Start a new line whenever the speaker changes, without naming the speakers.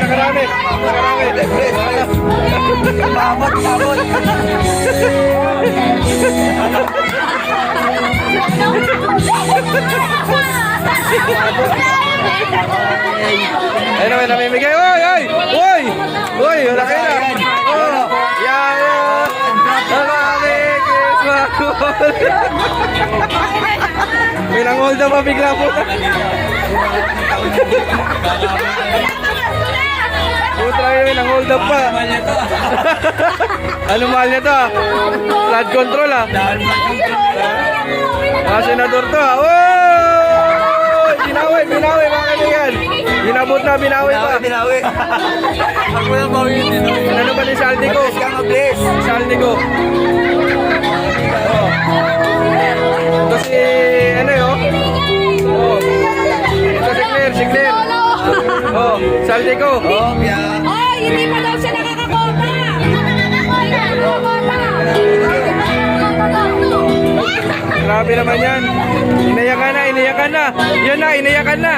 Nakarami. Sabot. Ay naman, namimigay. Oy! Wala kayo na. Oh, yeah. Nakarami, Christmas. May nang-hold na pa bigla po. Putra yun, nang-hold up pa. Ano mahal niya to? Flood control ah. Senador to ah. Oh! Binawi mga kaibigan. Binabot na, binawi pa.
Ako na ba yun?
Ano ba ni Saldi ko? Saldi ko. Oh. Ito si, ano yun? Oh. Ito si Claire. Oh, Saldi ko.
Oh, yeah.
Oy, hindi pa daw siya nakakakota.
Grabe naman yan. Inayakan na. Yan na, inayakan na.